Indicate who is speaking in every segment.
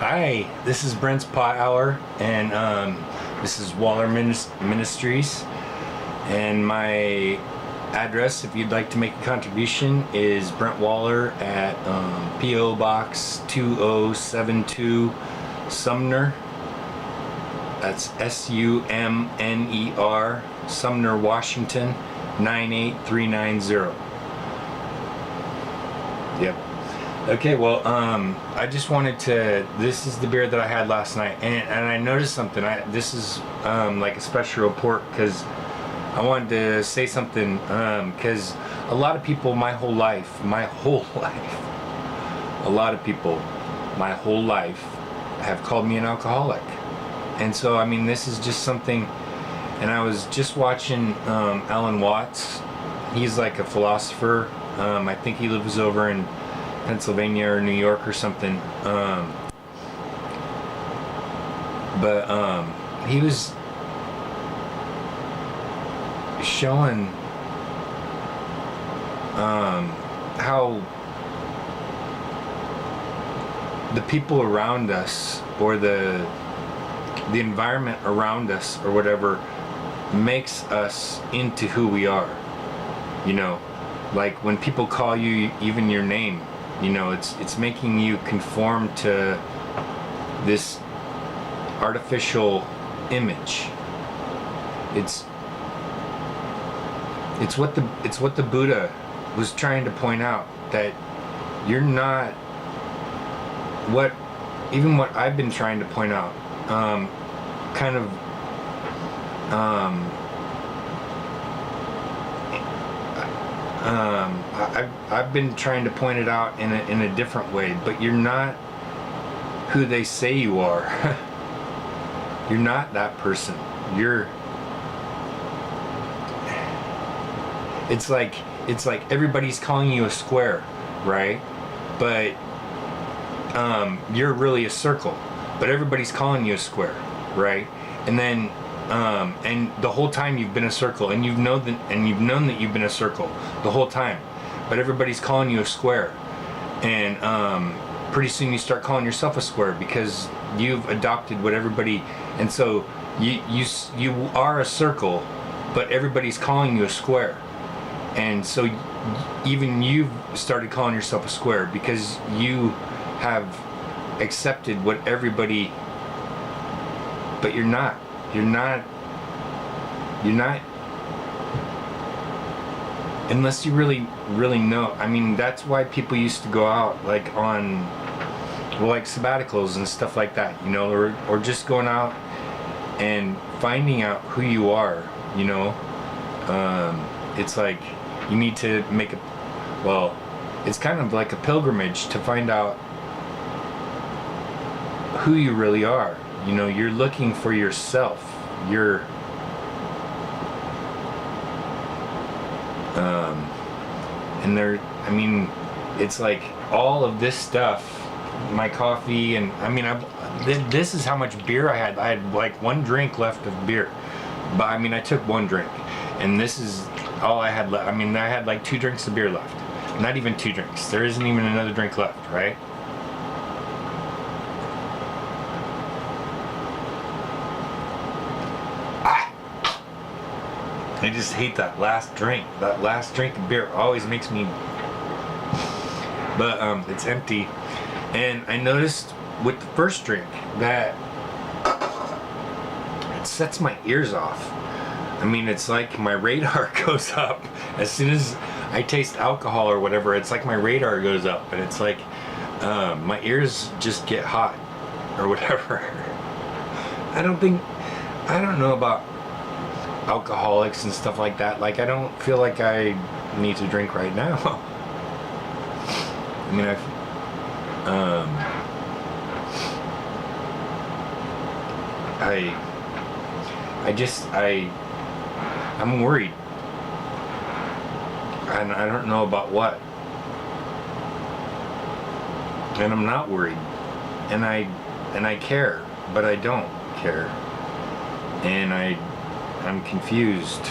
Speaker 1: Hi, this is Brent's Pot Hour, and this is Waller Ministries. And my address, if you'd like to make a contribution, is Brent Waller at P.O. Box 2072, Sumner. That's Sumner, Sumner, Washington, 98390. Yep. Okay, well, I just wanted to, this is the beer that I had last night, and I noticed something. This is like a special report, because I wanted to say something, because a lot of people my whole life, a lot of people my whole life have called me an alcoholic. And so, I mean, this is just something, and I was just watching Alan Watts. He's like a philosopher. I think he lives over in Pennsylvania or New York or something, but he was showing how the people around us, or the environment around us, or whatever, makes us into who we are. You know, like when people call you even your name, you know, it's making you conform to this artificial image. It's what the Buddha was trying to point out, that you're not what I've been trying to point out, I've been trying to point it out in a different way, but you're not who they say you are. You're not that person. It's like everybody's calling you a square, right? But you're really a circle, but everybody's calling you a square, right? And then and the whole time you've been a circle, and you've known that you've been a circle the whole time, but everybody's calling you a square, and pretty soon you start calling yourself a square, because you've adopted what everybody, and so you are a circle, but everybody's calling you a square, and so even you've started calling yourself a square, because you have accepted what everybody, but you're not, unless you really know. I mean, that's why people used to go out like on, well, like sabbaticals and stuff like that, you know, or just going out and finding out who you are, you know. It's like you need to make it's kind of like a pilgrimage to find out who you really are. You know, you're looking for yourself. And I mean, it's like all of this stuff, my coffee, and I mean, this is how much beer I had. I had like one drink left of beer, but I mean, I took one drink, and this is all I had left. I mean, I had like 2 drinks of beer left. Not even 2 drinks. There isn't even another drink left, right? I just hate that last drink. That last drink of beer always makes me, but it's empty. And I noticed with the first drink that it sets my ears off. I mean, it's like my radar goes up as soon as I taste alcohol or whatever. It's like my radar goes up, and it's like my ears just get hot or whatever. I don't know about alcoholics and stuff like that. Like, I don't feel like I need to drink right now. I mean, I'm worried, and I don't know about what, and I'm not worried, and I care, but I don't care, and I'm confused,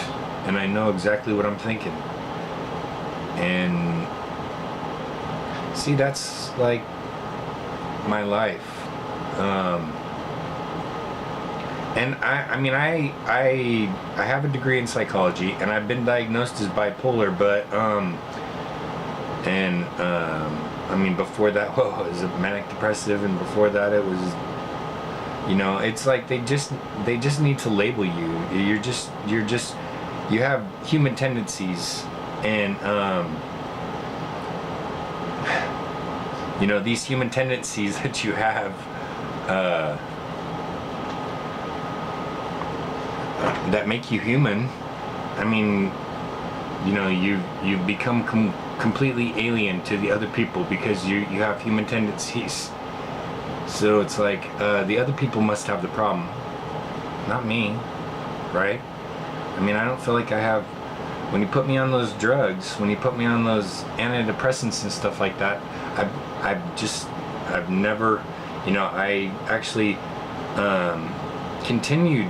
Speaker 1: and I know exactly what I'm thinking. And see, that's like my life. And I mean, I have a degree in psychology, and I've been diagnosed as bipolar, but I mean, before that, whoa, it was a manic depressive, and before that, it was, you know, it's like they just need to label you. You have human tendencies, and you know, these human tendencies that you have, that make you human. I mean, you know, you've become completely alien to the other people because you have human tendencies. So it's like, the other people must have the problem, not me, right? I mean, I don't feel like I have. When you put me on those drugs, when you put me on those antidepressants and stuff like that, I've never, you know, I actually continued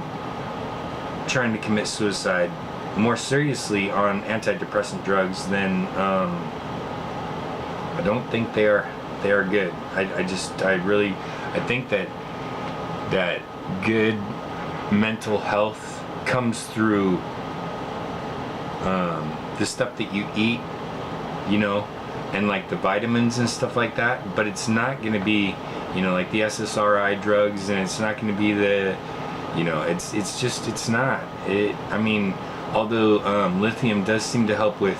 Speaker 1: trying to commit suicide more seriously on antidepressant drugs than, I don't think they are good. I think that good mental health comes through the stuff that you eat, you know, and like the vitamins and stuff like that, but it's not going to be, you know, like the SSRI drugs, and it's not going to be the, you know, it's not. I mean, although lithium does seem to help with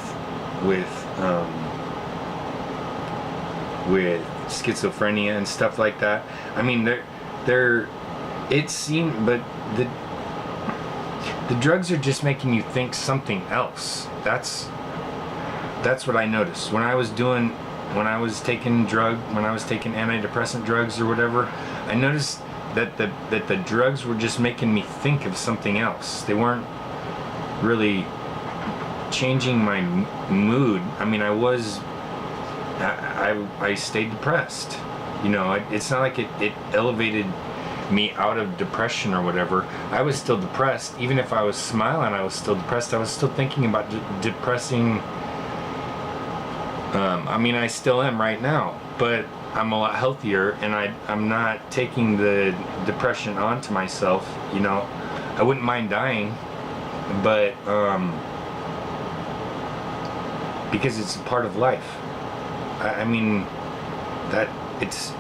Speaker 1: schizophrenia and stuff like that. I mean, it seemed, but the drugs are just making you think something else. That's what I noticed when I was taking antidepressant drugs or whatever. I noticed that the drugs were just making me think of something else. They weren't really changing my mood. I mean, I stayed depressed. You know, it's not like it elevated me out of depression or whatever. I was still depressed. Even if I was smiling, I was still depressed. I was still thinking about depressing. I mean, I still am right now, but I'm a lot healthier, and I'm not taking the depression onto myself. You know, I wouldn't mind dying, but because it's a part of life. I mean, that it's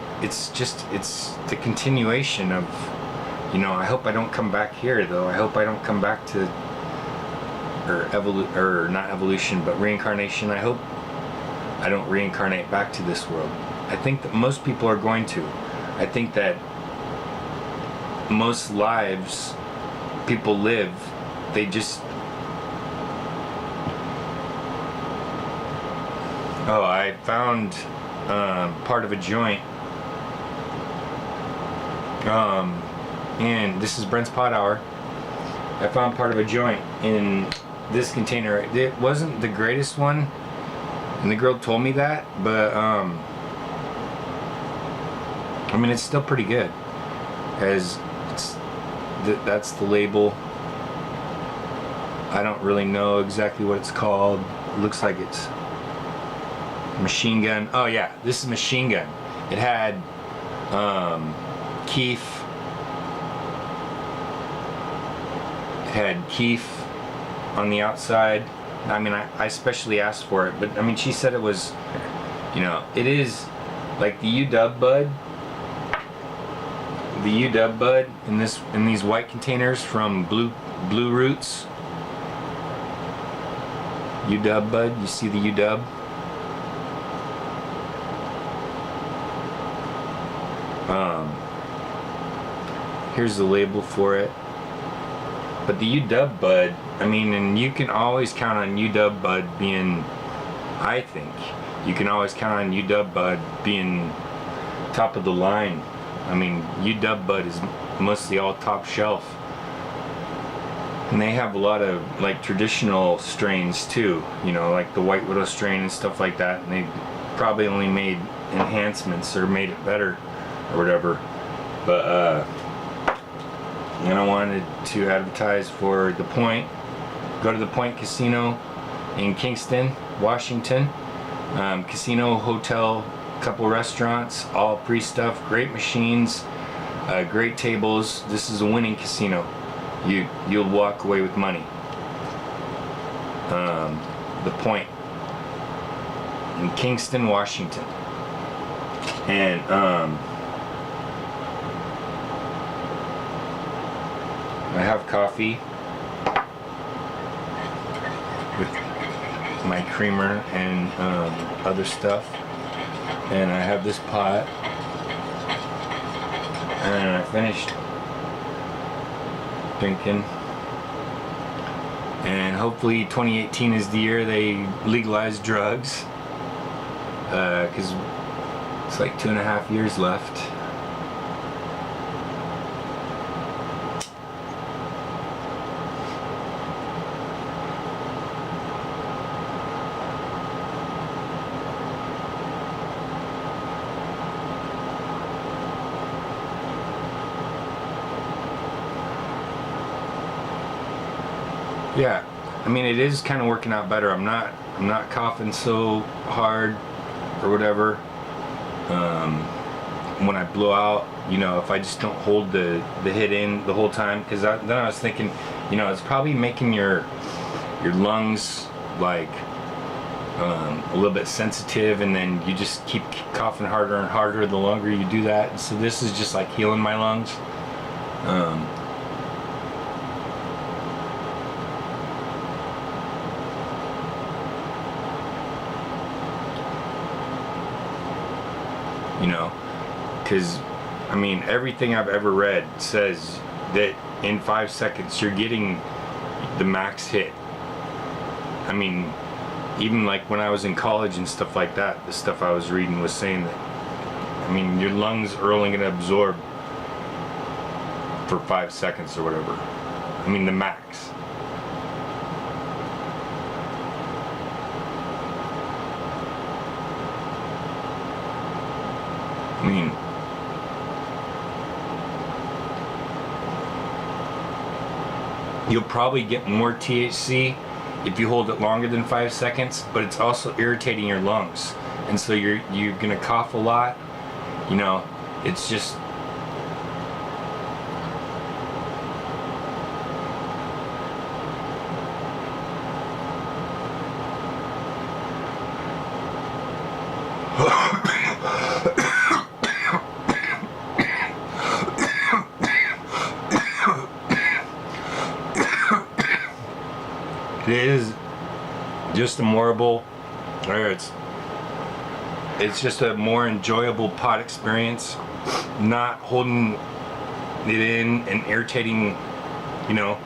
Speaker 1: the continuation of, you know, I hope I don't come back here, though. I hope I don't come back to, or not evolution, but reincarnation. I hope I don't reincarnate back to this world. I think that most people are going to. I think that most lives people live, they just... Oh, I found part of a joint. And this is Brent's Pot Hour. I found part of a joint in this container. It wasn't the greatest one, and the girl told me that, but I mean, it's still pretty good. As that's the label. I don't really know exactly what it's called. It looks like it's Machine Gun. Oh yeah, this is Machine Gun. It had Keef. It had Keef on the outside. I mean, I specially asked for it, but I mean, she said it was, you know, it is like the UW bud. The UW bud in these white containers from Blue Roots. UW bud. You see the UW? Here's the label for it. But the UW bud, I mean, and you can always count on UW bud being, I think, you can always count on UW bud being top of the line. I mean, UW bud is mostly all top shelf. And they have a lot of like traditional strains too, you know, like the White Widow strain and stuff like that. And they probably only made enhancements or made it better or whatever. But and I wanted to advertise for The Point. Go to the Point Casino in Kingston, Washington. Casino, hotel, couple restaurants, all pre-stuff, great machines. Great tables. This is a winning casino. You'll walk away with money. The Point in Kingston, Washington, and I have coffee with my creamer and other stuff, and I have this pot, and I finished drinking. And hopefully 2018 is the year they legalize drugs, because it's like 2.5 years left. Yeah, I mean, it is kind of working out better. I'm not coughing so hard or whatever. When I blow out, you know, if I just don't hold the hit in the whole time, because then I was thinking, you know, it's probably making your lungs like a little bit sensitive, and then you just keep coughing harder and harder the longer you do that. So this is just like healing my lungs. You know, because I mean, everything I've ever read says that in 5 seconds you're getting the max hit. I mean, even like when I was in college and stuff like that, the stuff I was reading was saying that, I mean, your lungs are only going to absorb for 5 seconds or whatever. I mean, the max. I mean, you'll probably get more THC if you hold it longer than 5 seconds, but it's also irritating your lungs, and so you're gonna cough a lot. You know, it's just it is just a morable, or it's just a more enjoyable pot experience, not holding it in and irritating, you know,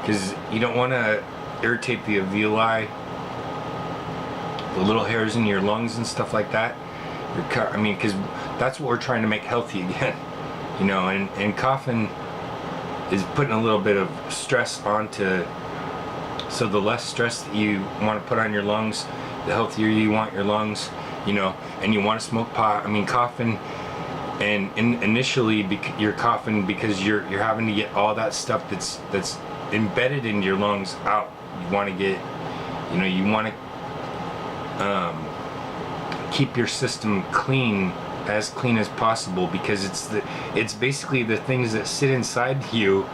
Speaker 1: because you don't want to irritate the alveoli, the little hairs in your lungs and stuff like that. I mean, because that's what we're trying to make healthy again, you know, and coughing is putting a little bit of stress onto. So the less stress that you want to put on your lungs, the healthier you want your lungs, you know, and you want to smoke pot. I mean, coughing, and initially you're coughing because you're having to get all that stuff that's embedded in your lungs out. You want to get, you know, you want to keep your system clean, as clean as possible, because it's basically the things that sit inside you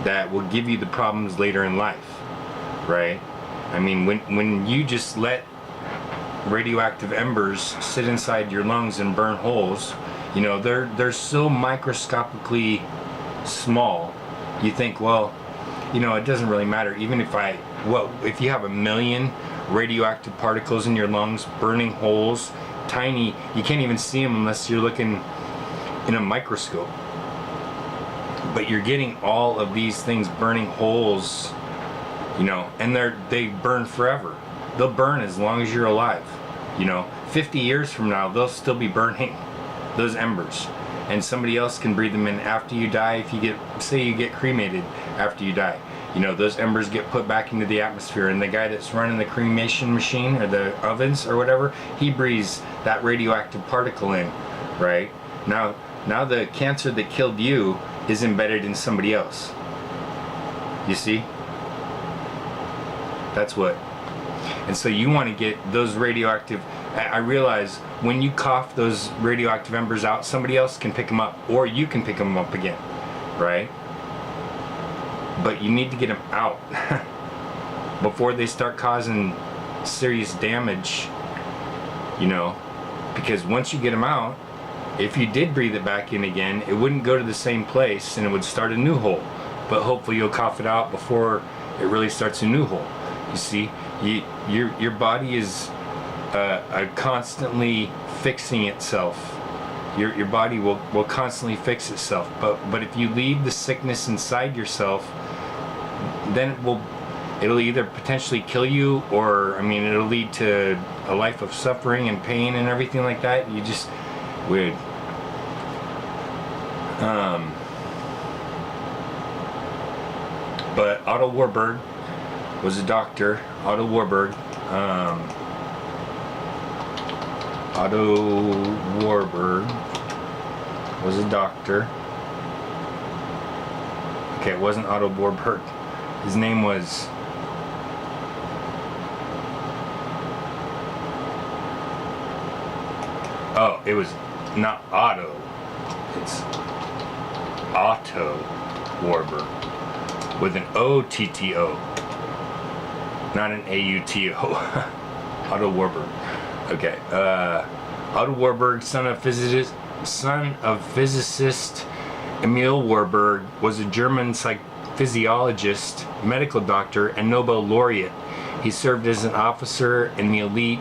Speaker 1: that will give you the problems later in life. Right? I mean, when you just let radioactive embers sit inside your lungs and burn holes, you know, they're so microscopically small. You think, well, you know, it doesn't really matter. Even if you have 1 million radioactive particles in your lungs burning holes, tiny, you can't even see them unless you're looking in a microscope. But you're getting all of these things burning holes, you know, and they burn forever. They'll burn as long as you're alive. You know, 50 years from now, they'll still be burning, those embers. And somebody else can breathe them in after you die. If you say you get cremated after you die, you know, those embers get put back into the atmosphere, and the guy that's running the cremation machine or the ovens or whatever, he breathes that radioactive particle in, right? Now the cancer that killed you is embedded in somebody else. You see? That's what. And so you want to get those radioactive I realize when you cough those radioactive embers out, somebody else can pick them up, or you can pick them up again, right? But you need to get them out before they start causing serious damage, you know, because once you get them out, if you did breathe it back in again, it wouldn't go to the same place and it would start a new hole. But hopefully you'll cough it out before it really starts a new hole. You see, your body is constantly fixing itself. Your body will constantly fix itself. But if you leave the sickness inside yourself, then it'll either potentially kill you, or I mean, it'll lead to a life of suffering and pain and everything like that. You just weird. But Otto Warburg was a doctor. Otto Warburg. Otto Warburg was a doctor. Okay, it wasn't Otto Warburg. His name was... Oh, it was not Otto. It's Otto Warburg with an O-T-T-O, not an A-U-T-O. Otto Warburg. Okay. Otto Warburg, son of physicist Emil Warburg, was a German physiologist, medical doctor, and Nobel laureate. He served as an officer in the elite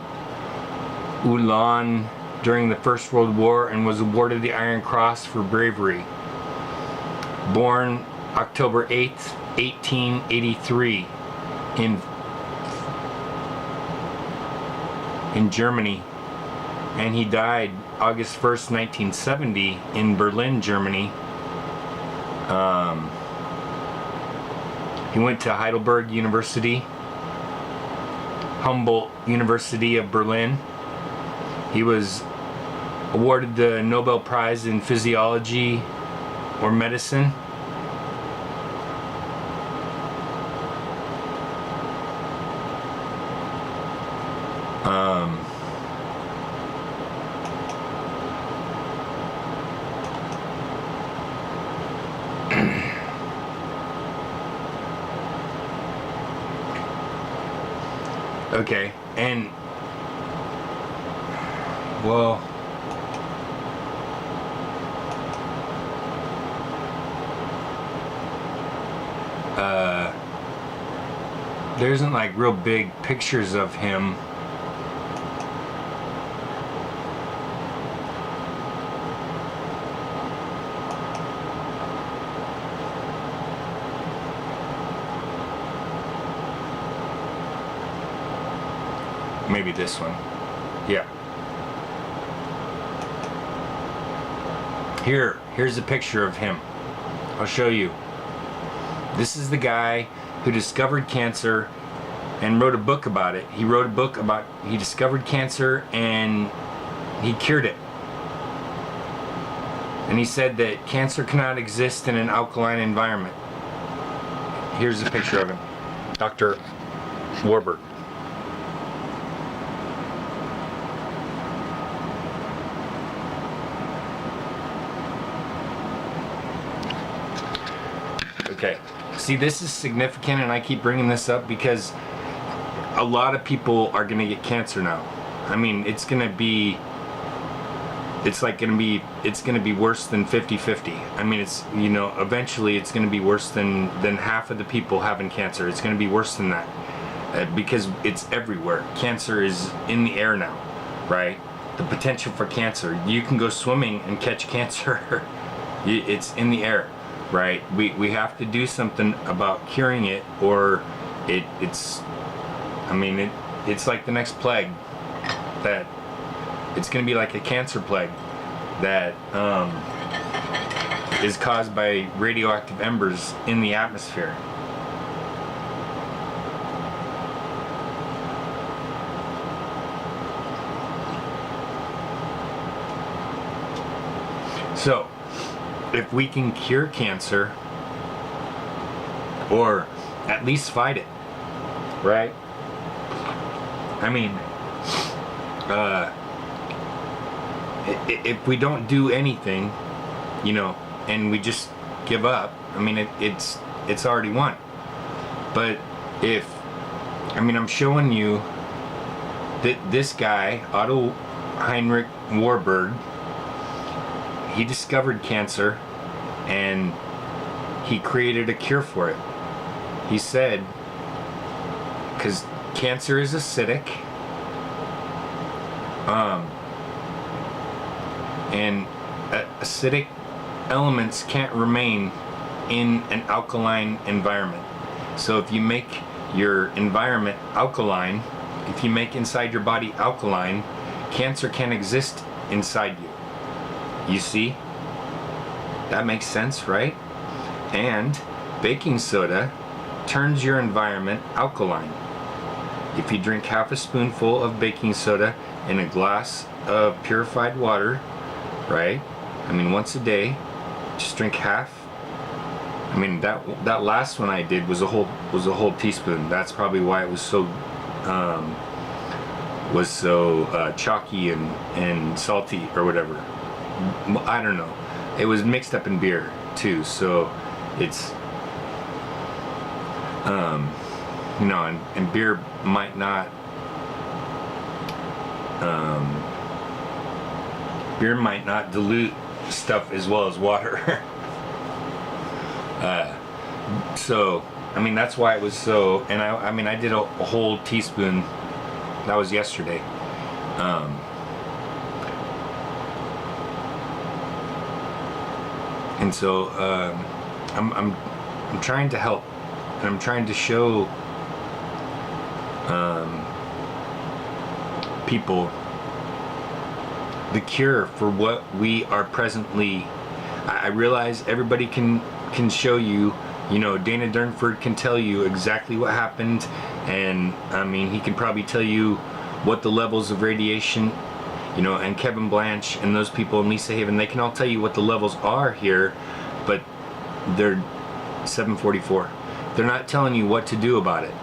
Speaker 1: Ulan during the First World War and was awarded the Iron Cross for bravery. Born October 8th, 1883 in Germany, and he died August 1st, 1970 in Berlin, Germany. He went to Heidelberg University, Humboldt University of Berlin. He was awarded the Nobel Prize in Physiology or Medicine. Okay, and well, there isn't like real big pictures of him. Maybe this one. Yeah. Here's a picture of him. I'll show you. This is the guy who discovered cancer and wrote a book about it. He wrote a book about, he discovered cancer and he cured it. And he said that cancer cannot exist in an alkaline environment. Here's a picture of him. Dr. Warburg. Okay, see, this is significant, and I keep bringing this up because a lot of people are going to get cancer now. I mean, it's going to be worse than 50-50. I mean, it's, you know, eventually it's going to be worse than half of the people having cancer. It's going to be worse than that because it's everywhere. Cancer is in the air now, right? The potential for cancer. You can go swimming and catch cancer. It's in the air. Right, we have to do something about curing it, or it's like the next plague, that it's going to be like a cancer plague that is caused by radioactive embers in the atmosphere. So if we can cure cancer, or at least fight it, right? I mean, if we don't do anything, you know, and we just give up, I mean, it's already won. But I'm showing you that this guy, Otto Heinrich Warburg, he discovered cancer and he created a cure for it. He said, because cancer is acidic, and acidic elements can't remain in an alkaline environment. So if you make your environment alkaline, if you make inside your body alkaline, cancer can exist inside you. You see? That makes sense, right? And baking soda turns your environment alkaline. If you drink half a spoonful of baking soda in a glass of purified water, right? I mean, once a day, just drink half. I mean, that last one I did was a whole teaspoon. That's probably why it was so chalky and salty or whatever. I don't know. It was mixed up in beer too, so it's you know, and beer might not dilute stuff as well as water. So I mean, that's why it was so. And I mean, I did a whole teaspoon. That was yesterday. And so I'm trying to help, and I'm trying to show people the cure for what we are presently. I realize everybody can show you, you know, Dana Durnford can tell you exactly what happened, and I mean, he can probably tell you what the levels of radiation, you know, and Kevin Blanch and those people and Lisa Haven, they can all tell you what the levels are here, but they're 744. They're not telling you what to do about it,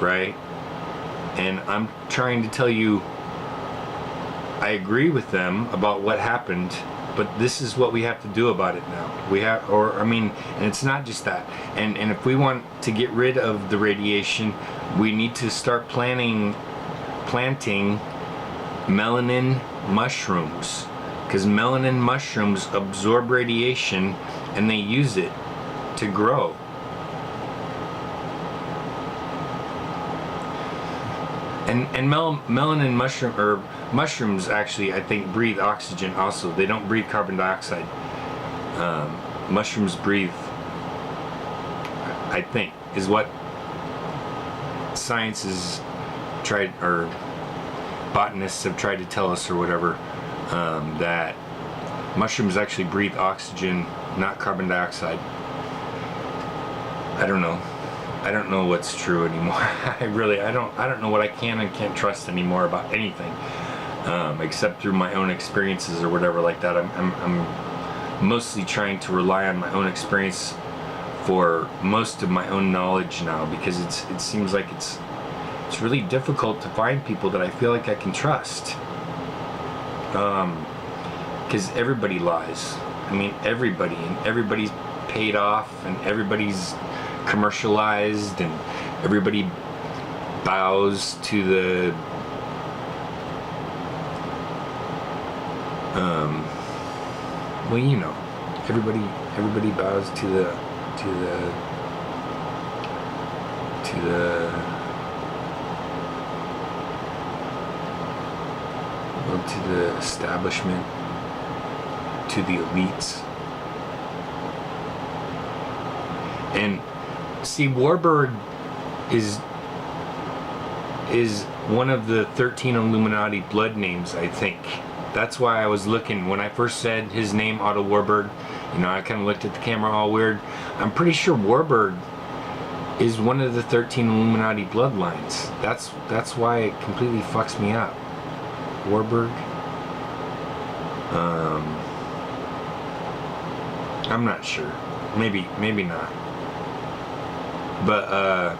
Speaker 1: right? And I'm trying to tell you, I agree with them about what happened, but this is what we have to do about it now. We have, or I mean, and it's not just that. And if we want to get rid of the radiation, we need to start planting melanin mushrooms, because melanin mushrooms absorb radiation and they use it to grow. And melanin mushrooms actually, I think, breathe oxygen also. They don't breathe carbon dioxide. Mushrooms breathe, I think, is what science has tried, or botanists have tried to tell us or whatever, that mushrooms actually breathe oxygen, not carbon dioxide. I don't know. I don't know what's true anymore. I don't know what I can and can't trust anymore about anything, except through my own experiences or whatever like that. I'm mostly trying to rely on my own experience for most of my own knowledge now, because it seems like it's really difficult to find people that I feel like I can trust. Because everybody lies. I mean, everybody, and everybody's paid off, and everybody's commercialized, and everybody bows to the well, you know, everybody bows to the establishment, to the elites. And see, Warburg is one of the 13 Illuminati blood names, I think. That's why I was looking when I first said his name, Otto Warburg. You know, I kind of looked at the camera all weird. I'm pretty sure Warburg is one of the 13 Illuminati bloodlines. That's why it completely fucks me up. Warburg. I'm not sure. Maybe not. But